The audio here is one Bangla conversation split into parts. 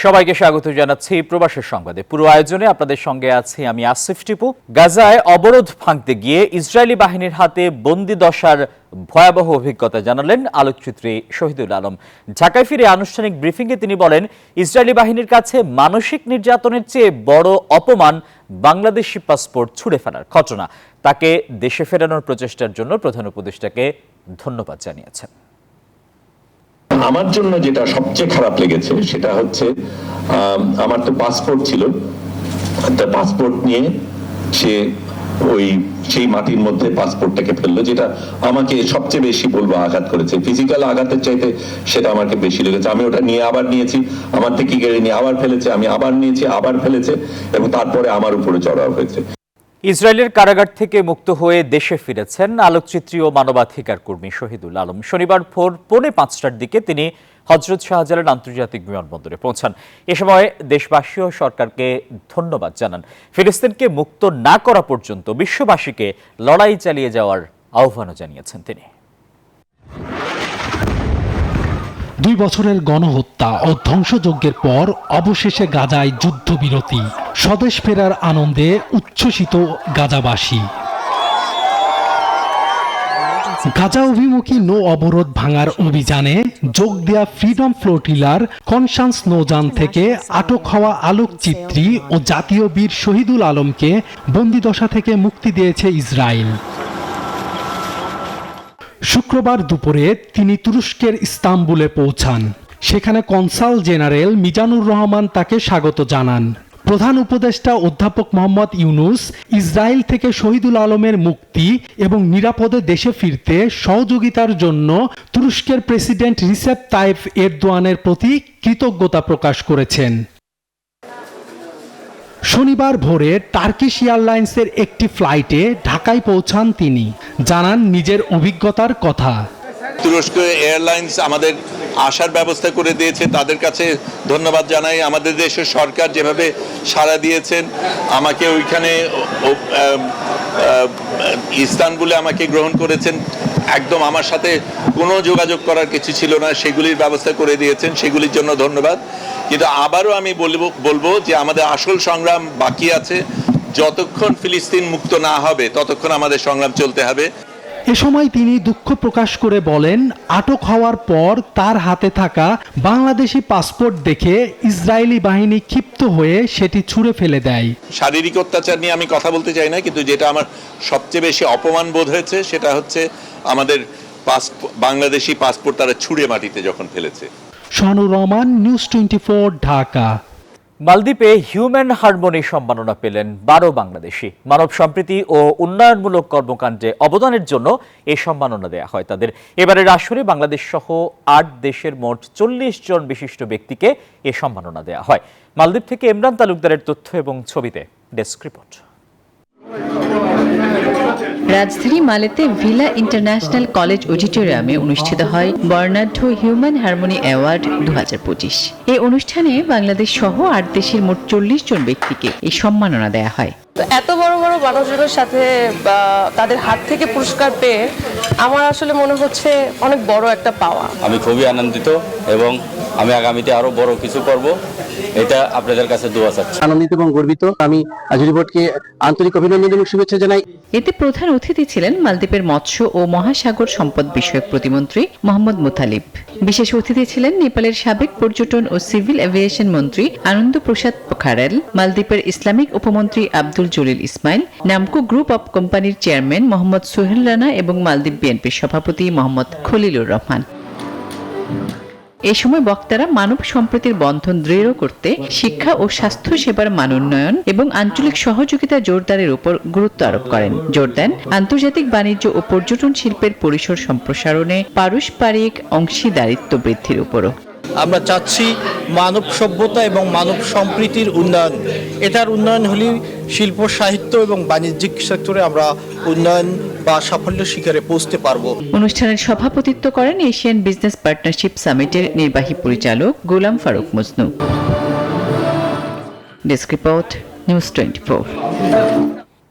সবাইকে স্বাগত জানাচ্ছি প্রবাসের সংবাদে। পুরো আয়োজনে আপনাদের সঙ্গে আছি আমি আসিফ টিপু। গাজায় অবরোধ ভাঙতে গিয়ে ইসরায়েলি বাহিনীর হাতে বন্দি দশার ভয়াবহ অভিজ্ঞতা জানালেন আলোকচিত্রী শহীদুল আলম। ঢাকায় ফিরে আনুষ্ঠানিক ব্রিফিংয়ে তিনি বলেন, ইসরায়েলি বাহিনীর কাছে মানসিক নির্যাতনের চেয়ে বড় অপমান বাংলাদেশি পাসপোর্ট ছুঁড়ে ফেলার ঘটনা। তাকে দেশে ফেরানোর প্রচেষ্টার জন্য প্রধান উপদেষ্টাকে ধন্যবাদ জানিয়েছেন। আমার জন্য যেটা সবচেয়ে খারাপ লেগেছে সেটা হচ্ছে আমার তো পাসপোর্ট ছিল, পাসপোর্ট নিয়ে সে সেই মাটির মধ্যে পাসপোর্টটাকে ফেললো, যেটা আমাকে সবচেয়ে বেশি বলবো আঘাত করেছে। ফিজিক্যাল আঘাতের চাইতে সেটা আমাকে বেশি লেগেছে। আমি ওটা নিয়ে আবার নিয়েছি, আমার থেকে কেড়ে নিয়ে আবার ফেলেছে, আমি আবার নিয়েছি, আবার ফেলেছে, এবং তারপরে আমার উপরে চড়াও হয়েছে। ইসরায়েলের কারাগার থেকে মুক্ত হয়ে দেশে ফিরেছেন আলোকচিত্রী ও মানবাধিকার কর্মী শহীদুল আলম। শনিবার ভোর 4:45টার দিকে তিনি হযরত শাহজালাল আন্তর্জাতিক বিমানবন্দরে পৌঁছান। এ সময় দেশবাসী ও সরকারকে ধন্যবাদ জানান। ফিলিস্তিনকে মুক্ত না করা পর্যন্ত বিশ্ববাসীকে লড়াই চালিয়ে যাওয়ার আহ্বানও জানিয়েছেন তিনি। 2 বছরের গণহত্যা ও ধ্বংসযজ্ঞের পর অবশেষে গাজায় যুদ্ধবিরতি। স্বদেশ ফেরার আনন্দে উচ্ছ্বসিত গাজাবাসী। গাজা অভিমুখী নৌ অবরোধ ভাঙার অভিযানে যোগ দেয়া ফ্রিডম ফ্লোটিলার কনসান্স নৌযান থেকে আটক হওয়া আলোকচিত্রী ও জাতীয় বীর শহীদুল আলমকে বন্দিদশা থেকে মুক্তি দিয়েছে ইসরায়েল। শুক্রবার দুপুরে তিনি তুরস্কের ইস্তাম্বুলে পৌঁছান। সেখানে কনসাল জেনারেল মিজানুর রহমান তাকে স্বাগত জানান। প্রধান উপদেষ্টা অধ্যাপক মোহাম্মদ ইউনুস ইসরায়েল থেকে শহীদুল আলমের মুক্তি এবং নিরাপদে দেশে ফিরতে সহযোগিতার জন্য তুরস্কের প্রেসিডেন্ট রিসেপ তাইপ এরদোয়ানের প্রতি কৃতজ্ঞতা প্রকাশ করেছেন। শনিবার ভোরে টার্কিশ এয়ারলাইন্সের একটি ফ্লাইটে ঢাকায় পৌঁছান তিনি। জানান নিজের অভিজ্ঞতার কথা। তুরস্ক এয়ারলাইন্স আমাদের আসার ব্যবস্থা করে দিয়েছে, তাদের কাছে ধন্যবাদ জানাই। আমাদের দেশের সরকার যেভাবে সাড়া দিয়েছেন, আমাকে ওইখানে ইস্তানবুলে আমাকে গ্রহণ করেছেন। একদম আমার সাথে কোনো যোগাযোগ করার কিছু ছিল না, সেগুলির ব্যবস্থা করে দিয়েছেন, সেগুলির জন্য ধন্যবাদ। কিন্তু আবারও আমি বলবো যে আমাদের আসল সংগ্রাম বাকি আছে। যতক্ষণ ফিলিস্তিন মুক্ত না হবে ততক্ষণ আমাদের সংগ্রাম চলতে হবে। এ সময় তিনি দুঃখ প্রকাশ করে বলেন, আটক হওয়ার পর তার হাতে থাকা বাংলাদেশি পাসপোর্ট দেখে ইসরায়েলি বাহিনী ক্ষিপ্ত হয়ে সেটি ছুঁড়ে ফেলে দেয়। শারীরিক অত্যাচার নিয়ে আমি কথা বলতে চাই না, কিন্তু যেটা আমার সবচেয়ে বেশি অপমান বোধ হয়েছে সেটা হচ্ছে আমাদের বাংলাদেশি পাসপোর্ট তারা ছুঁড়ে মাটিতে যখন ফেলেছে। শানুর রহমান, নিউজ 24, ঢাকা। মালদ্বীপে হিউম্যান হারমোনি সম্মাননা পেলেন 12 বাংলাদেশি। মানব সম্প্রীতি ও উন্নয়নমূলক কর্মকাণ্ডে অবদানের জন্য এই সম্মাননা দেয়া হয় তাদের। এবারের আসরে বাংলাদেশ সহ 8 দেশের মোট 40 জন বিশিষ্ট ব্যক্তিকে এ সম্মাননা দেয়া হয়। মালদ্বীপ থেকে ইমরান তালুকদারের তথ্য এবং ছবিতে ডেস্ক রিপোর্ট। রাজধানী মালেতে ভিলা ইন্টারন্যাশনাল কলেজ অডিটোরিয়ামে অনুষ্ঠিত হয় বর্ণাঢ্য হিউম্যান হারমোনি অ্যাওয়ার্ড 2025। এই অনুষ্ঠানে বাংলাদেশ সহ 8 দেশের মোট 40 জন ব্যক্তিকে এই সম্মাননা দেয়া হয়। এত বড় বড় মানুষজনের সাথে তাদের হাত থেকে পুরস্কার পেয়ে আমার আসলে মনে হচ্ছে অনেক বড় একটা পাওয়া। আমি খুবই আনন্দিত এবং আমি আগামীতে আরো বড় কিছু করব, এটা আপনাদের কাছে দোয়া চাচ্ছি। আনন্দিত এবং গর্বিত। আমি রিপোর্টকে আন্তরিক অভিনন্দন এবং শুভেচ্ছা জানাই। এতে প্রধান অতিথি ছিলেন মালদ্বীপের মৎস্য ও মহাসাগর সম্পদ বিষয়ক প্রতিমন্ত্রী মোহাম্মদ মুতালিব। বিশেষ অতিথি ছিলেন নেপালের সাবেক পর্যটন ও সিভিল এভিয়েশন মন্ত্রী আনন্দ প্রসাদ পোখারেল, মালদ্বীপের ইসলামিক উপমন্ত্রী আব্দুল জলিল ইসমাইল, নামকো গ্রুপ অব কোম্পানির চেয়ারম্যান মোহাম্মদ সোহেল রানা এবং মালদ্বীপ বিএনপির সভাপতি মোহাম্মদ খলিলুর রহমান। এ সময় বক্তারা মানব সম্প্রীতির বন্ধন দৃঢ় করতে শিক্ষা ও স্বাস্থ্য সেবার মান উন্নয়ন এবং আঞ্চলিক সহযোগিতা জোরদারের উপর গুরুত্ব আরোপ করেন। জোর দেন আন্তর্জাতিক বাণিজ্য ও পর্যটন শিল্পের পরিসর সম্প্রসারণে পারস্পরিক অংশীদারিত্ব বৃদ্ধির উপরও। আমরা চাচ্ছি মানব সভ্যতা এবং মানব সম্প্রীতির উন্নয়ন। এটার উন্নয়ন হলে শিল্প, সাহিত্য এবং বাণিজ্যিক সেক্টরে আমরা উন্নয়ন বা সাফল্য শিখরে পৌঁছতে পারব। অনুষ্ঠানের সভাপতিত্ব করেন এশিয়ান বিজনেস পার্টনারশিপ সামিটের নির্বাহী পরিচালক Golam Faruk Majnu. Desk report, news 24।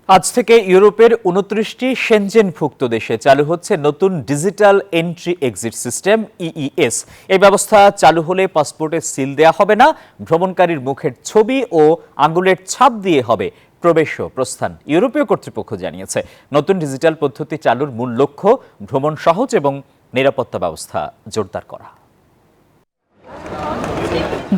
আজ থেকে ইউরোপের 29টি সেনজেনভুক্ত দেশে চালু হচ্ছে নতুন digital entry exit system EES. এই ব্যবস্থা চালু হলে পাসপোর্টে সিল দেয়া হবে না, ভ্রমণকারীর মুখের ছবি ও আঙ্গুলের ছাপ দিয়ে হবে প্রবেশ ও প্রস্থান। ইউরোপীয় কর্তৃপক্ষ জানিয়েছে, নতুন ডিজিটাল পদ্ধতি চালুর মূল লক্ষ্য ভ্রমণ সহজ এবং নিরাপত্তা ব্যবস্থা জোরদার করা।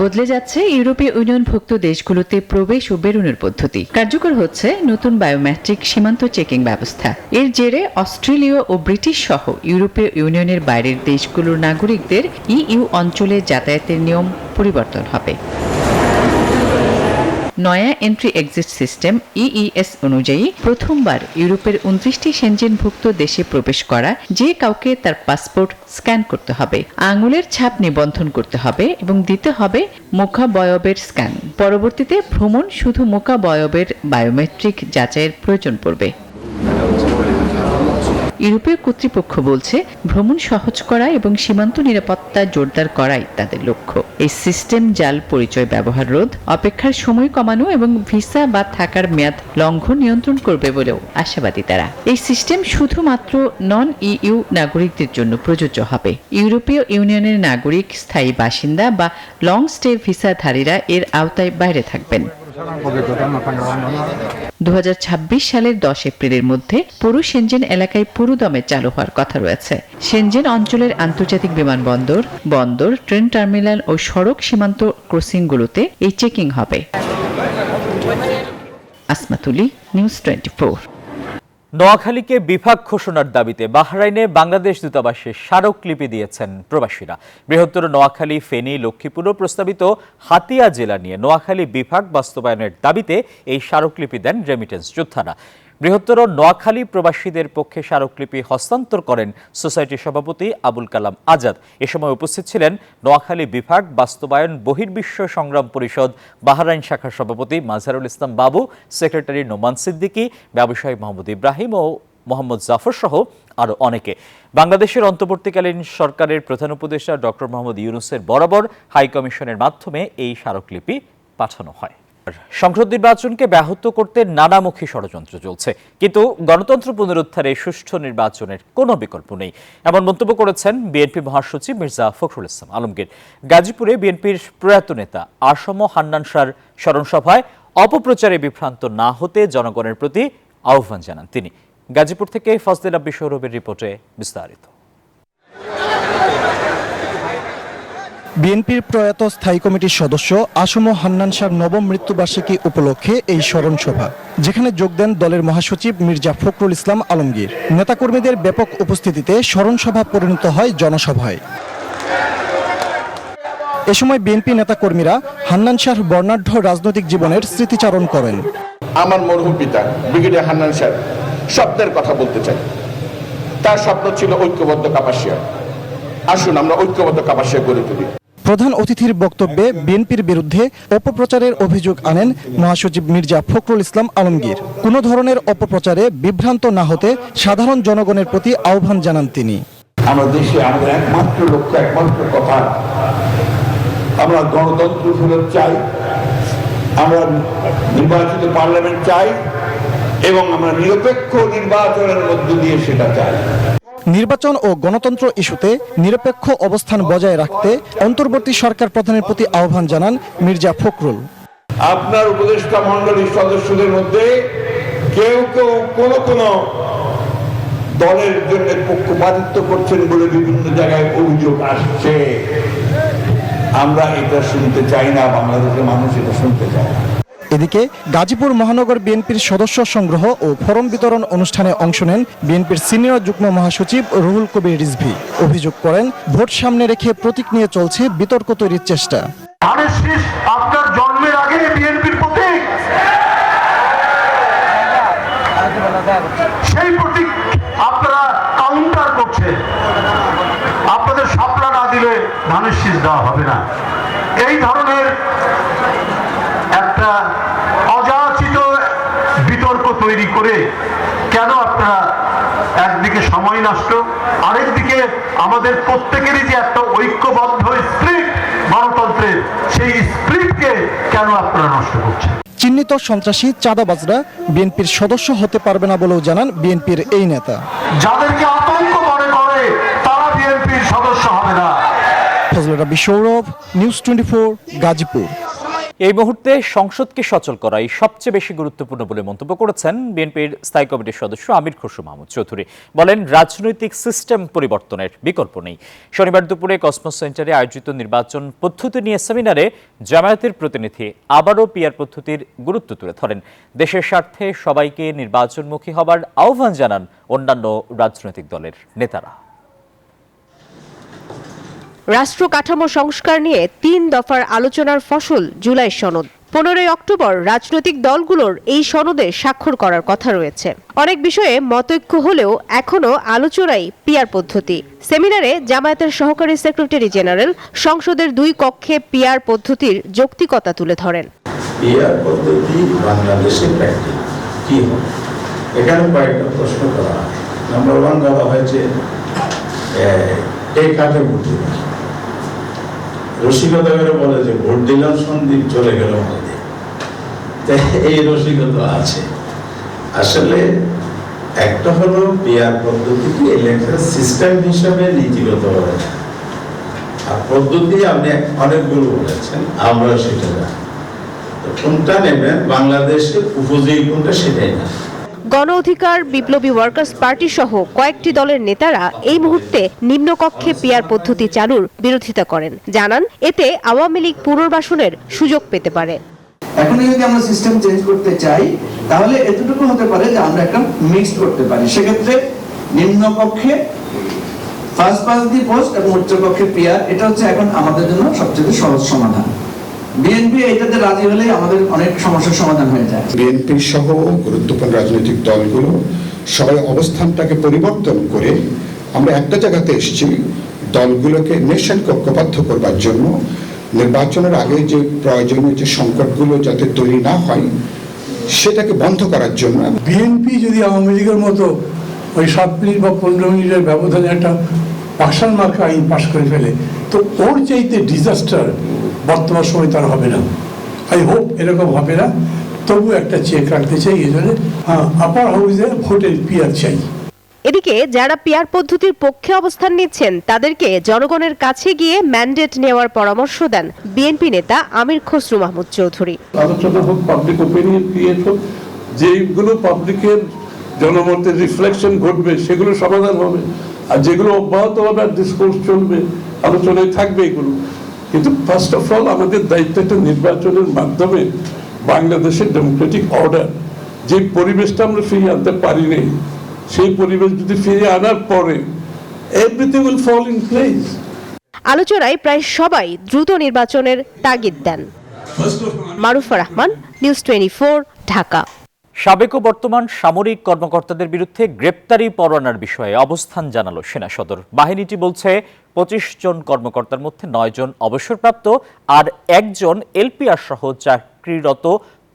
বদলে যাচ্ছে ইউরোপীয় ইউনিয়নভুক্ত দেশগুলোতে প্রবেশ ও বেরোনোর পদ্ধতি। কার্যকর হচ্ছে নতুন বায়োমেট্রিক সীমান্ত চেকিং ব্যবস্থা। এর জেরে অস্ট্রেলীয় ও ব্রিটিশ সহ ইউরোপীয় ইউনিয়নের বাইরের দেশগুলোর নাগরিকদের ইইউ অঞ্চলে যাতায়াতের নিয়ম পরিবর্তন হবে। নয়া এন্ট্রি এক্সিট সিস্টেম ইইএস অনুযায়ী প্রথমবার ইউরোপের 29টি সেনজেনভুক্ত দেশে প্রবেশ করা যে কাউকে তার পাসপোর্ট স্ক্যান করতে হবে, আঙুলের ছাপ নিবন্ধন করতে হবে এবং দিতে হবে মুখাবয়বের স্ক্যান। পরবর্তীতে ভ্রমণ শুধু মুখাবয়বের বায়োমেট্রিক যাচাইয়ের প্রয়োজন পড়বে। ইউরোপীয় কর্তৃপক্ষ বলছে, ভ্রমণ সহজ করা এবং সীমান্ত নিরাপত্তা জোরদার করাই তাদের লক্ষ্য। এই সিস্টেম জাল পরিচয় ব্যবহার রোধ, অপেক্ষার সময় কমানো এবং ভিসা বা থাকার মেয়াদ লঙ্ঘন নিয়ন্ত্রণ করবে বলেও আশাবাদী তারা। এই সিস্টেম শুধুমাত্র নন ইইউ নাগরিকদের জন্য প্রযোজ্য হবে। ইউরোপীয় ইউনিয়নের নাগরিক, স্থায়ী বাসিন্দা বা লং স্টে ভিসাধারীরা এর আওতায় বাইরে থাকবেন। 2026 সালের 10 এপ্রিলের মধ্যে পুরো সেনজেন এলাকায় পুরোদমে চালু হওয়ার কথা রয়েছে। সেনজেন অঞ্চলের আন্তর্জাতিক বিমানবন্দর, বন্দর, ট্রেন টার্মিনাল ও সড়ক সীমান্ত ক্রসিংগুলোতে এই চেকিং হবে। আসমাতুলি, নিউজ 24। নোয়াখালীকে বিভাগ ঘোষণার দাবিতে বাহরাইনে বাংলাদেশ দূতাবাসে স্মারকলিপি দিয়েছেন প্রবাসীরা। বৃহত্তর নোয়াখালী, ফেনী, লক্ষ্মীপুর প্রস্তাবিত হাতিয়া জেলা নিয়ে নোয়াখালী বিভাগ বাস্তবায়নের দাবিতে এই স্মারকলিপি দেন রেমিটেন্স যোদ্ধারা। বৃহত্তর নোয়াখালী প্রবাসীদের পক্ষে স্মারকলিপি হস্তান্তর করেন সোসাইটির সভাপতি আবুল কালাম আজাদ। এ সময় উপস্থিত ছিলেন নোয়াখালী বিভাগ বাস্তবায়ন বহির্বিশ্ব সংগ্রাম পরিষদ বাহরাইন শাখার সভাপতি মাজহারুল ইসলাম বাবু, সেক্রেটারি নোমান সিদ্দিকী, ব্যবসায়ী মোহাম্মদ ইব্রাহিম ও মোহাম্মদ জাফর সহ আরও অনেকে। বাংলাদেশের অন্তর্বর্তীকালীন সরকারের প্রধান উপদেষ্টা ডক্টর মোহাম্মদ ইউনূসের বরাবর হাইকমিশনের মাধ্যমে এই স্মারকলিপি পাঠানো হয়। সংসদ নির্বাচনকে ব্যাহত করতে নানামুখী ষড়যন্ত্র চলছে, কিন্তু গণতন্ত্র পুনরুদ্ধারে সুষ্ঠু নির্বাচনের কোনো বিকল্প নেই, এমন মন্তব্য করেছেন বিএনপি মহাসচিব মির্জা ফখরুল ইসলাম আলমগীর। গাজীপুরে বিএনপির প্রয়াত নেতা আসম হান্নান শাহর স্মরণসভায় অপপ্রচারে বিভ্রান্ত না হতে জনগণের প্রতি আহ্বান জানান তিনি। গাজীপুর থেকে ফজলে আব্দি সৌরভের রিপোর্টে বিস্তারিত। বিএনপির প্রয়াত স্থায়ী কমিটির সদস্য আসম হান্নান শাহর নবম মৃত্যুবার্ষিকী উপলক্ষে এই স্মরণ সভা, যেখানে যোগ দেন দলের মহাসচিব মির্জা ফখরুল ইসলাম আলমগীর। নেতাকর্মীদের ব্যাপক উপস্থিতিতে স্মরণ সভা পরিণত হয় জনসভায়। এ সময় বিএনপি নেতাকর্মীরা হান্নান শাহর বর্ণাঢ্য রাজনৈতিক জীবনের স্মৃতিচারণ করেন। আমার মরহুম পিতা ব্রিগেডিয়ার হান্নান শাহ স্বপ্নের কথা বলতে চাই। তার স্বপ্ন ছিল ঐক্যবদ্ধ কাপাসিয়া। আসুন আমরা ঐক্যবদ্ধ কাপাসিয়া গড়ে তুলি। প্রধান অতিথির বক্তব্যে বিএনপির বিরুদ্ধে অপপ্রচারের অভিযোগ আনেন মহাসচিব মির্জা ফখরুল ইসলাম আলমগীর। কোনো ধরনের অপপ্রচারে বিভ্রান্ত না হতে সাধারণ জনগণের প্রতি আহ্বান জানান তিনি। আমরা দেশে আমাদের একমাত্র লক্ষ্য, একমাত্র কথা, আমরা গণতন্ত্র ফেরত চাই, আমরা নির্বাচিত পার্লামেন্ট চাই এবং আমরা নিরপেক্ষ নির্বাচনের মধ্য দিয়ে সেটা চাই। নির্বাচন ও গণতন্ত্র ইস্যুতে নিরপেক্ষ অবস্থান বজায় রাখতে অন্তর্বর্তী সরকার প্রধানের প্রতি আহ্বান জানান মির্জা ফখরুল। আপনার উপদেষ্টা মণ্ডলীর সদস্যদের মধ্যে কেউ কেউ কোন দলের জন্য পক্ষপাতিত্ব করছেন বলে বিভিন্ন জায়গায় অভিযোগ আসছে। আমরা এটা শুনতে চাই না, বাংলাদেশের মানুষ এটা শুনতে চায় না। এদিকে গাজীপুর মহানগর বিএনপির সদস্য সংগ্রহ ও ফরম বিতরণ অনুষ্ঠানে অংশ নেন বিএনপির সিনিয়র যুগ্ম মহাসচিব রুহুল কবির রিজভী। অভিযোগ করেন, ভোট সামনে রেখে প্রতীক নিয়ে চলছে বিতর্ক তৈরির চেষ্টা। আপনার জন্মের আগে বিএনপির প্রতীক, সেই প্রতীক আপনারা কাউন্টার করছে। আপনাদের শাপলা না দিলে ধানের শীষ দেওয়া হবে না। এই ধরনের একটা অযাচিত বিতর্ক তৈরি করে কেন আপনারা একদিকে সময় নষ্ট, আরেকদিকে আমাদের প্রত্যেকেরই যে একটা ঐক্যবদ্ধ স্পিরিট গণতন্ত্রের, সেই স্পিরিটকে কেন আপনারা নষ্ট করছেন? চিহ্নিত সন্ত্রাসী চাঁদাবাজরা বিএনপির সদস্য হতে পারবে না বলেও জানান বিএনপির এই নেতা। যাদেরকে আতঙ্ক মনে করে তারা বিএনপির সদস্য হবে না। ফজলুর রাব্বি সৌরভ, নিউজ 24, গাজীপুর। এই মুহূর্তে সংসদকে সচল করাই সবচেয়ে বেশি গুরুত্বপূর্ণ বলে মন্তব্য করেছেন বিএনপির স্থায়ী কমিটির সদস্য আমির খসরু মাহমুদ চৌধুরী। বলেন, রাজনৈতিক সিস্টেম পরিবর্তনের বিকল্প নেই। শনিবার দুপুরে কসমোস সেন্টারে আয়োজিত নির্বাচন পদ্ধতি নিয়ে সেমিনারে জামায়াতের প্রতিনিধি আবারও পিআর পদ্ধতির গুরুত্ব তুলে ধরেন। দেশের স্বার্থে সবাইকে নির্বাচনমুখী হবার আহ্বান জানান অন্যান্য রাজনৈতিক দলের নেতারা। রাষ্ট্র কাঠামো সংস্কার নিয়ে 3 দফার আলোচনার ফসল জুলাই সনদ। 15 অক্টোবর রাজনৈতিক দলগুলোর এই সনদে স্বাক্ষর করার কথা রয়েছে। অনেক বিষয়ে মতৈক্য হলেও এখনো আলোচনায় পিআর পদ্ধতি। সেমিনারে জামায়াতের সহকারী সেক্রেটারি জেনারেল সংসদের 2 কক্ষে পিআর পদ্ধতির যৌক্তিকতা তুলে ধরেন। পিআর পদ্ধতি বাংলাদেশে প্র্যাকটিস কি হবে, এখানে কয়েকটা প্রশ্ন করা হয়। নাম্বার 1 বলা হয়েছে এই কাকে ভোট দিবে। রসিকতা করে বলে যে ভোট দিলাম সন্দীপ চলে গেল আমাদের, এই রসিকতা আছে। আসলে একটা হলো পিআর পদ্ধতিকে ইলেকশন সিস্টেম হিসাবে নীতিগত হবে, আর পদ্ধতি আপনি অনেকগুলো বলেছেন, আমরা সেটা না। তো কোনটা নেবেন, বাংলাদেশের উপযোগী কোনটা সেটাই না। গণ অধিকার, বিপ্লবী ওয়ার্কার্স পার্টি সহ কয়েকটি দলের নেতারা এই মুহূর্তে নিম্নকক্ষে পিআর পদ্ধতি চালুর বিরোধিতা করেন। জানান, এতে আওয়ামী লীগ পুনর্বাসনের সুযোগ পেতে পারে। এখন যদি আমরা সিস্টেম চেঞ্জ করতে চাই তাহলে এতটুকু হতে পারে যে আমরা একটা মিক্স করতে পারি। সেক্ষেত্রে নিম্নকক্ষে ফার্স্ট পাস দি পোস্ট এবং উচ্চকক্ষে পিআর, এটা হচ্ছে এখন আমাদের জন্য সবচেয়ে সহজ সমাধান। বিএনপি এটাতে রাজি হলে আমাদের অনেক সমস্যার সমাধান হয়ে যায়। বিএনপি সহ গুরুত্বপূর্ণ রাজনৈতিক দলগুলো সবাই অবস্থানটাকে পরিবর্তন করে আমরা একটা জায়গাতে এসেছি, দলগুলোকে নেশনকে ঐক্যবদ্ধ করবার জন্য, নির্বাচনের আগে যে প্রয়োজনীয় যে সংকটগুলো যাতে তৈরি না হয় সেটাকে বন্ধ করার জন্য। বিএনপি যদি আওয়ামী লীগের মতো ওই 7 মিনিট বা 15 মিনিটের ব্যবধানে একটা পাশান মার্কা আইন পাশ করে ফেলে, তো ওর চাইতে ডিজাস্টার বর্তমান সময় তার হবে না। আই হোপ এরকম হবে না, তবু একটা চেক রাখতে চাই। এই জন্য আপার হাউসে ভোটের পিআর চাই। এদিকে যারা পিআর পদ্ধতির পক্ষে অবস্থান নিচ্ছেন তাদেরকে জনগণের কাছে গিয়ে ম্যান্ডেট নেওয়ার পরামর্শ দেন বিএনপি নেতা আমির খসরু মাহমুদ চৌধুরী। আলোচনা হোক, পাবলিক ওপিনিয়ন ক্রিয়েট হোক, যেগুলো পাবলিকের জনমতের রিফ্লেকশন ঘটবে সেগুলো সমাধান হবে, আর যেগুলো অব্যাহত হবে ডিসকোর্স চলবে, আলোচনায় থাকবে এগুলো। কিন্তু ফার্স্ট অফ অল আমাদের দায়িত্ব একটা নির্বাচনের মাধ্যমে বাংলাদেশের ডেমোক্রেটিক অর্ডার, যে পরিবেশটা আমরা ফিরিয়ে আনতে পারিনি, সেই পরিবেশ যদি ফিরিয়ে আনার পরে everything will fall in place. আলোচনায় প্রায় সবাই দ্রুত নির্বাচনের তাগিদ দেন। মারুফা রহমান, নিউজ 24, ঢাকা। সাবেক ও বর্তমান সামরিক কর্মকর্তাদের বিরুদ্ধে গ্রেপ্তারি পরোয়ানার বিষয়ে অবস্থান জানালো সেনা সদর। বাহিনীটি বলছে 25 জন কর্মকর্তার মধ্যে 9 জন অবসরপ্রাপ্ত আর 1 জন এলপিআর সহ চাকরিরত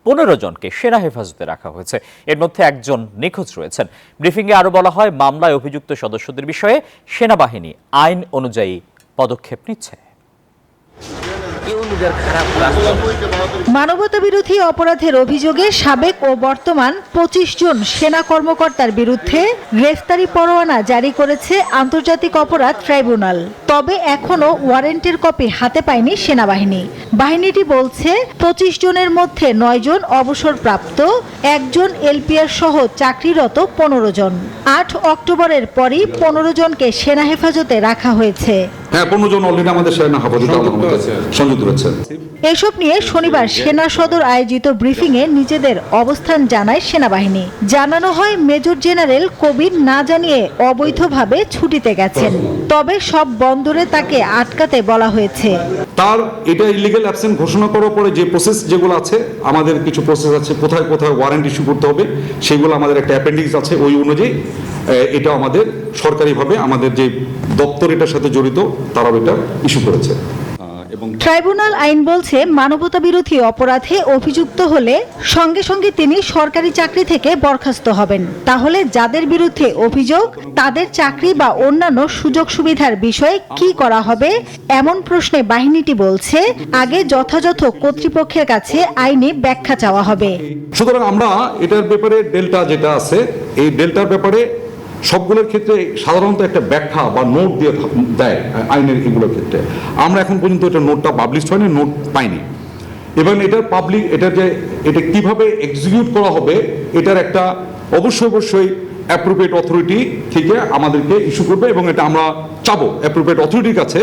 15 জনকে সেনা হেফাজতে রাখা হয়েছে। এর মধ্যে 1 জন নিখোঁজ রয়েছেন। ব্রিফিংয়ে আরও বলা হয়, মামলায় অভিযুক্ত সদস্যদের বিষয়ে সেনাবাহিনী আইন অনুযায়ী পদক্ষেপ নিচ্ছে। মানবতাবিরোধী অপরাধের অভিযোগে সাবেক ও বর্তমান 25 জন সেনা কর্মকর্তার বিরুদ্ধে গ্রেফতারি পরোয়ানা জারি করেছে আন্তর্জাতিক অপরাধ ট্রাইব্যুনাল। তবে এখনো ওয়ারেন্টের কপি হাতে পায়নি সেনাবাহিনী। বাহিনীটি বলছে 25 জনের মধ্যে 9 জন অবসরপ্রাপ্ত, 1 জন এলপিআর সহ চাকরিরত 15 জন। 8 অক্টোবরের পরই 15 জনকে সেনা হেফাজতে রাখা হয়েছে। হ্যাঁ, 15 জন অলরেডি আমাদের সেনা হেফাজতে সংযুক্ত রয়েছে। এসব নিয়ে শনিবার সেনা সদর আয়োজিত ব্রিফিংয়ে নিজেদের অবস্থান জানায় সেনাবাহিনী। জানানো হয়, মেজর জেনারেল কবির না জানিয়ে অবৈধভাবে ছুটিতে গেছেন, তবে সব বন্দরে তাকে আটকাতে বলা হয়েছে। তার এটা ইলিগাল অ্যাবসেন্ট ঘোষণা করার পরে যে প্রসেস যেগুলো আছে, আমাদের কিছু প্রসেস আছে, কোথায় কোথায় ওয়ারেন্ট ইস্যু করতে হবে সেগুলো আমাদের একটা অ্যাপেন্ডিক্স আছে, ওই অনুযায়ী এটা আমাদের সরকারিভাবে আমাদের যে দপ্তর এটার সাথে জড়িত তারাও এটা ইস্যু করেছে। ট্রাইব্যুনাল আইন বলছে মানবতা বিরোধী অপরাধে অভিযুক্ত হলে সঙ্গে সঙ্গে তিনি সরকারি চাকরি থেকে বরখাস্ত হবেন। তাহলে যাদের বিরুদ্ধে অভিযোগ তাদের চাকরি বা অন্যান্য সুযোগ সুবিধার বিষয়ে কি করা হবে এমন প্রশ্নে বাহিনীটি বলছে আগে যথাযথ কর্তৃপক্ষের কাছে আইনি ব্যাখ্যা চাওয়া হবে। সুতরাং আমরা এটার ব্যাপারে ডেল্টা যেটা আছে এই ডেল্টার ব্যাপারে সবগুলোর ক্ষেত্রে সাধারণত একটা ব্যাখ্যা বা নোট দিয়ে দেয় আইনের এগুলোর ক্ষেত্রে। আমরা এখন পর্যন্ত এটা নোটটা পাবলিশ হয়নি, নোট পাইনি। এবং এটার পাবলিক এটা কিভাবে এক্সিকিউট করা হবে এটার একটা অবশ্যই অ্যাপ্রোপ্রিয়েট অথরিটি থেকে আমাদেরকে ইস্যু করবে এবং এটা আমরা চাবো অ্যাপ্রোপ্রিয়েট অথরিটির কাছে।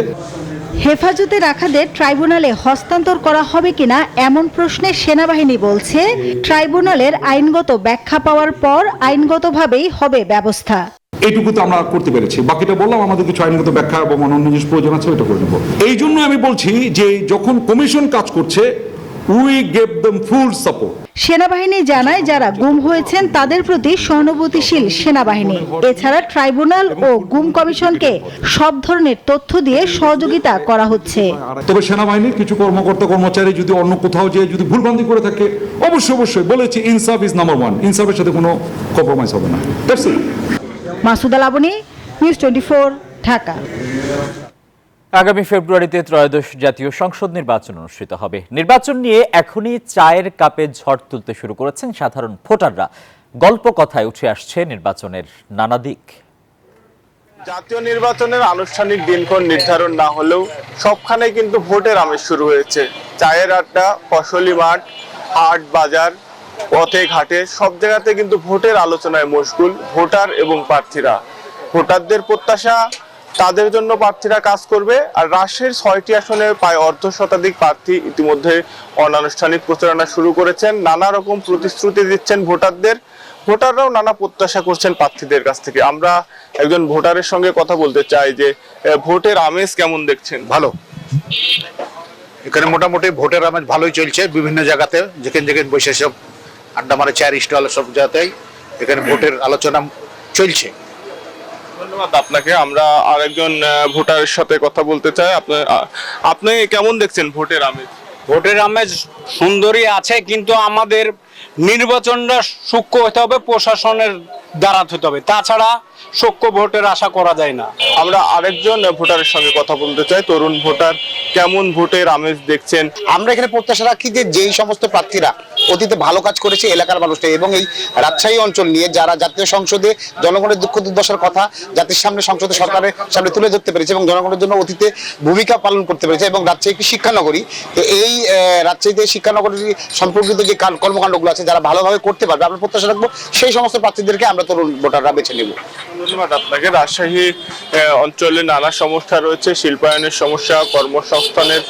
হেফাজতে রাখাদের ট্রাইব্যুনালে হস্তান্তর করা হবে কিনা এমন প্রশ্নে সেনাবাহিনী বলছে ট্রাইব্যুনালের আইনগত ব্যাখ্যা পাওয়ার পর আইনগতভাবেই হবে ব্যবস্থা। এইটুকু তো আমরা করতে পেরেছি, বাকিটা বললাম আমাদের কিছু আইনগত ব্যাখ্যা এবং অন্যান্য জিনিস প্রয়োজন আছে ওইটা করে নেব। এই জন্য আমি বলছি যে যখন কমিশন কাজ করছে we gave them full support. সেনাবাহিনী জানায় যারা গুম হয়েছেন তাদের প্রতি সহানুভূতিশীল সেনাবাহিনী। এছাড়া ট্রাইব্যুনাল ও গুম কমিশনকে সব ধরনের তথ্য দিয়ে সহযোগিতা করা হচ্ছে। তবে সেনাবাহিনীর কিছু কর্মকর্তা কর্মচারী যদি অন্য কোথাও যেয়ে যদি ভুলভ্রান্তি করে থাকে অবশ্যই বলেছি ইনসাফ ইজ নাম্বার 1, ইনসাফের সাথে কোনো কম্প্রোমাইজ হবে না। মাসুদা লাবনী, নিউজ 24, ঢাকা। আগামী ফেব্রুয়ারিতে ত্রয়োদশ জাতীয় সংসদ নির্বাচন অনুষ্ঠিত হবে। নির্বাচন নিয়ে এখনই চায়ের কাপে ঝড় তুলতে শুরু করেছেন সাধারণ ভোটাররা। গল্প কথায় উঠে আসছে নির্বাচনের নানা দিক। জাতীয় নির্বাচনের আনুষ্ঠানিক দিনক্ষণ নির্ধারণ না হলেও সবখানে কিন্তু ভোটের আমেজ শুরু হয়েছে। চায়ের আড্ডা, ফসলি মাঠ, হাট বাজার, পথে ঘাটে সব জায়গাতে কিন্তু ভোটের আলোচনায় মশগুল ভোটার এবং প্রার্থীরা। ভোটারদের প্রত্যাশা তাদের জন্য প্রার্থীরা কাজ করবে। আর রাজশাহীর 6টি আসনে প্রায় অর্ধশতাধিক প্রার্থী ইতিমধ্যে অনানুষ্ঠানিক প্রচারণা শুরু করেছেন। নানা রকম প্রতিশ্রুতি দিচ্ছেন ভোটারদের। ভোটাররাও নানা প্রত্যাশা করছেন প্রার্থীদের কাছ থেকে। আমরা একজন ভোটারের সঙ্গে কথা বলতে চাই যে ভোটের আমেজ কেমন দেখছেন? ভালো, এখানে মোটামুটি ভোটের আমেজ ভালোই চলছে। বিভিন্ন জায়গাতে যেখানে বসে সব আড্ডা মারে, চায়ের স্টল, সব জায়গাতেই এখানে ভোটের আলোচনা চলছে। ধন্যবাদ আপনাকে। আমরা আরেকজন ভোটারের সাথে কথা বলতে চাই। আপনি কেমন দেখছেন ভোটের আমেজ? ভোটের আমেজ সুন্দরই আছে, কিন্তু আমাদের নির্বাচনটা সূক্ষ্ম হতে হবে, প্রশাসনের দ্বারা হতে হবে, তাছাড়া সূক্ষ্ম ভোটের আশা করা যায় না। আমরা আরেকজন ভোটারের সঙ্গে কথা বলতে চাই। তরুণ ভোটার, কেমন ভোটের আমেজ দেখছেন? আমরা এখানে প্রত্যাশা রাখি যে যেই সমস্ত প্রার্থীরা অতীতে ভালো কাজ করেছে এলাকার মানুষটা এবং এই রাজশাহী অঞ্চল নিয়ে যারা জাতীয় সংসদে জনগণের দুঃখ দুর্দশার কথা জাতির সামনে, সংসদে, সরকারের সামনে তুলে ধরতে পেরেছে এবং জনগণের জন্য অতীতে ভূমিকা পালন করতে পেরেছে এবং রাজশাহী একটি শিক্ষানগরী। তো এই রাজশাহীতে শিক্ষানগরী সম্পর্কিত যে কর্মকাণ্ডগুলো আছে যারা ভালোভাবে করতে পারবে আমরা প্রত্যাশা রাখবো সেই সমস্ত প্রার্থীদেরকে আমরা তরুণ ভোটাররা বেছে নেব। ধন্যবাদ আপনাকে। রাজশাহী অঞ্চলে নানা সমস্যা রয়েছে, শিল্পায়নের সমস্যা, কর্মসংস্থানের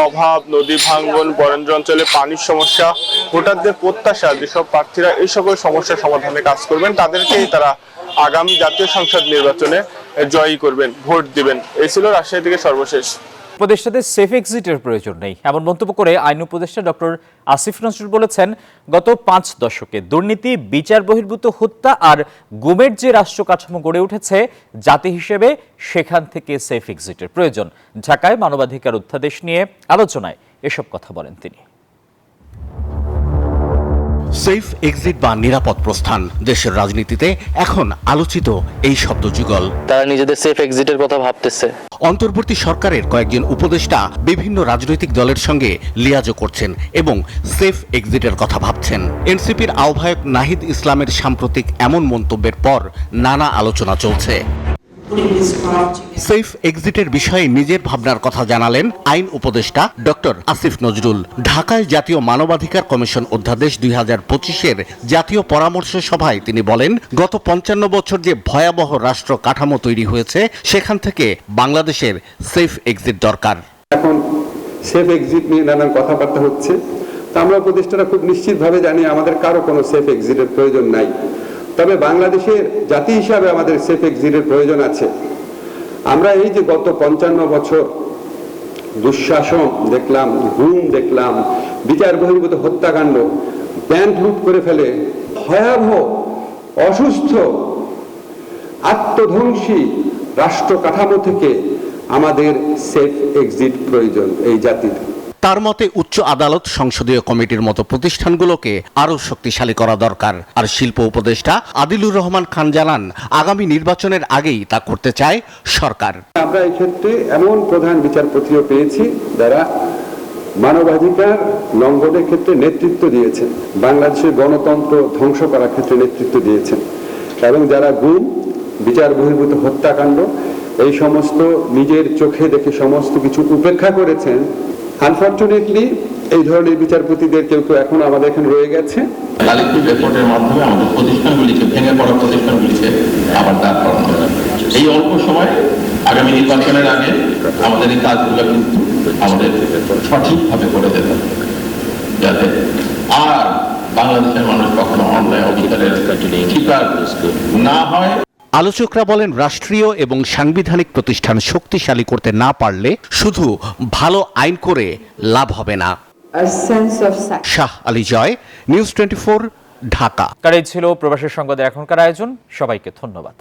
অভাব, নদী ভাঙ্গন, বরেন্দ্র অঞ্চলে পানির সমস্যা। ভোটারদের প্রত্যাশা যেসব প্রার্থীরা এই সকল সমস্যার সমাধানে কাজ করবেন তাদেরকেই তারা আগামী জাতীয় সংসদ নির্বাচনে জয়ী করবেন, ভোট দিবেন। এই ছিল রাজশাহী থেকে সর্বশেষ। উপদেষ্টাদের সেফ এক্সিটের প্রয়োজন নেই এমন মন্তব্য করে আইন উপদেষ্টা ডক্টর আসিফ নজরুল বলেছেন, গত 5 দশকে দুর্নীতি, বিচার বহির্ভূত হত্যা আর গুমের যে রাষ্ট্র কাঠামো গড়ে উঠেছে জাতি হিসেবে, সেখান থেকে সেফ এক্সিটের প্রয়োজন। ঢাকায় মানবাধিকার অধ্যাদেশ নিয়ে আলোচনায় এসব কথা বলেন তিনি। সেফ এক্সিট বা নিরাপদ প্রস্থান দেশের রাজনীতিতে এখন আলোচিত এই শব্দযুগল। তারা নিজেদের সেফ এক্সিটের কথা ভাবতেছে। অন্তর্বর্তী সরকারের কয়েকজন উপদেষ্টা বিভিন্ন রাজনৈতিক দলের সঙ্গে লিয়াজো করছেন এবং সেফ এক্সিটের কথা ভাবছেন। এনসিপির আহ্বায়ক নাহিদ ইসলামের সাম্প্রতিক এমন মন্তব্যের পর নানা আলোচনা চলছে। সেফ এক্সিটের বিষয়ে নিজের ভাবনার কথা জানালেন আইন উপদেষ্টা ডক্টর আসিফ নজরুল। ঢাকায় জাতীয় মানবাধিকার কমিশন অধ্যাদেশ 2025-এর জাতীয় পরামর্শ সভায় তিনি বলেন, গত 55 বছর যে ভয়াবহ রাষ্ট্র কাঠামো তৈরি হয়েছে সেখান থেকে বাংলাদেশের সেফ এক্সিট দরকার। এখন সেফ এক্সিট নিয়ে নানান কথাবার্তা হচ্ছে। তা আমরা উপদেষ্টারা খুব নিশ্চিতভাবে জানি আমাদের কারো কোনো সেফ এক্সিটের প্রয়োজন নাই। তবে বাংলাদেশের জাতি হিসাবে আমাদের সেফ এক্সিটের প্রয়োজন আছে। আমরা এই যে গত 55 বছর দুঃশাসন দেখলাম, গুম দেখলাম, বিচার বহির্ভূত হত্যাকাণ্ড, ব্যাংক লুট করে ফেলে, ভয়াবহ, অসুস্থ, আত্মধ্বংসী রাষ্ট্র কাঠামো থেকে আমাদের সেফ এক্সিট প্রয়োজন এই জাতির। তার মতে উচ্চ আদালত সংসদীয় কমিটির মতো প্রতিষ্ঠানগুলোকে আরও শক্তিশালী করা দরকার। আর শিল্প উপদেষ্টা আদিলুর রহমান খান জানান, আগামী নির্বাচনের আগেই তা করতে চায় সরকার। আমরা এই ক্ষেত্রে এমন প্রধান বিচারপতিও পেয়েছি যারা মানবাধিকার লঙ্ঘনের ক্ষেত্রে নেতৃত্ব দিয়েছেন, বাংলাদেশের গণতন্ত্র ধ্বংস করার ক্ষেত্রে নেতৃত্ব দিয়েছেন, এবং যারা গুম, বিচার বহির্ভূত হত্যাকাণ্ড এই সমস্ত নিজের চোখে দেখে সমস্ত কিছু উপেক্ষা করেছেন। আনফরচুনেটলি এই ধরনের বিচারপতিদের কেউ কেউ এখন আমাদের এখানে রয়ে গেছে। কালেক্টিভ এফোর্টের মাধ্যমে আমাদের প্রতিষ্ঠানগুলিকে, ভেঙে পড়া প্রতিষ্ঠানগুলিকে আবার দাঁড় করানো হবে। এই অল্প সময় আগামী নির্বাচনের আগে আমাদের এই কাজগুলো কিন্তু আমাদের সঠিকভাবে করে যেতে হবে, যাতে আর বাংলাদেশের মানুষ কখনো অন্যায় অবিচারের শিকার না হয়। আলোচকরা বলেন, রাষ্ট্রীয় এবং সাংবিধানিক প্রতিষ্ঠান শক্তিশালী করতে না পারলে শুধু ভালো আইন করে লাভ হবে না। শাহ আলী জয়, নিউজ 24, ঢাকা। ছিল প্রবাসী সংবাদের এখনকার আয়োজন। সবাইকে ধন্যবাদ।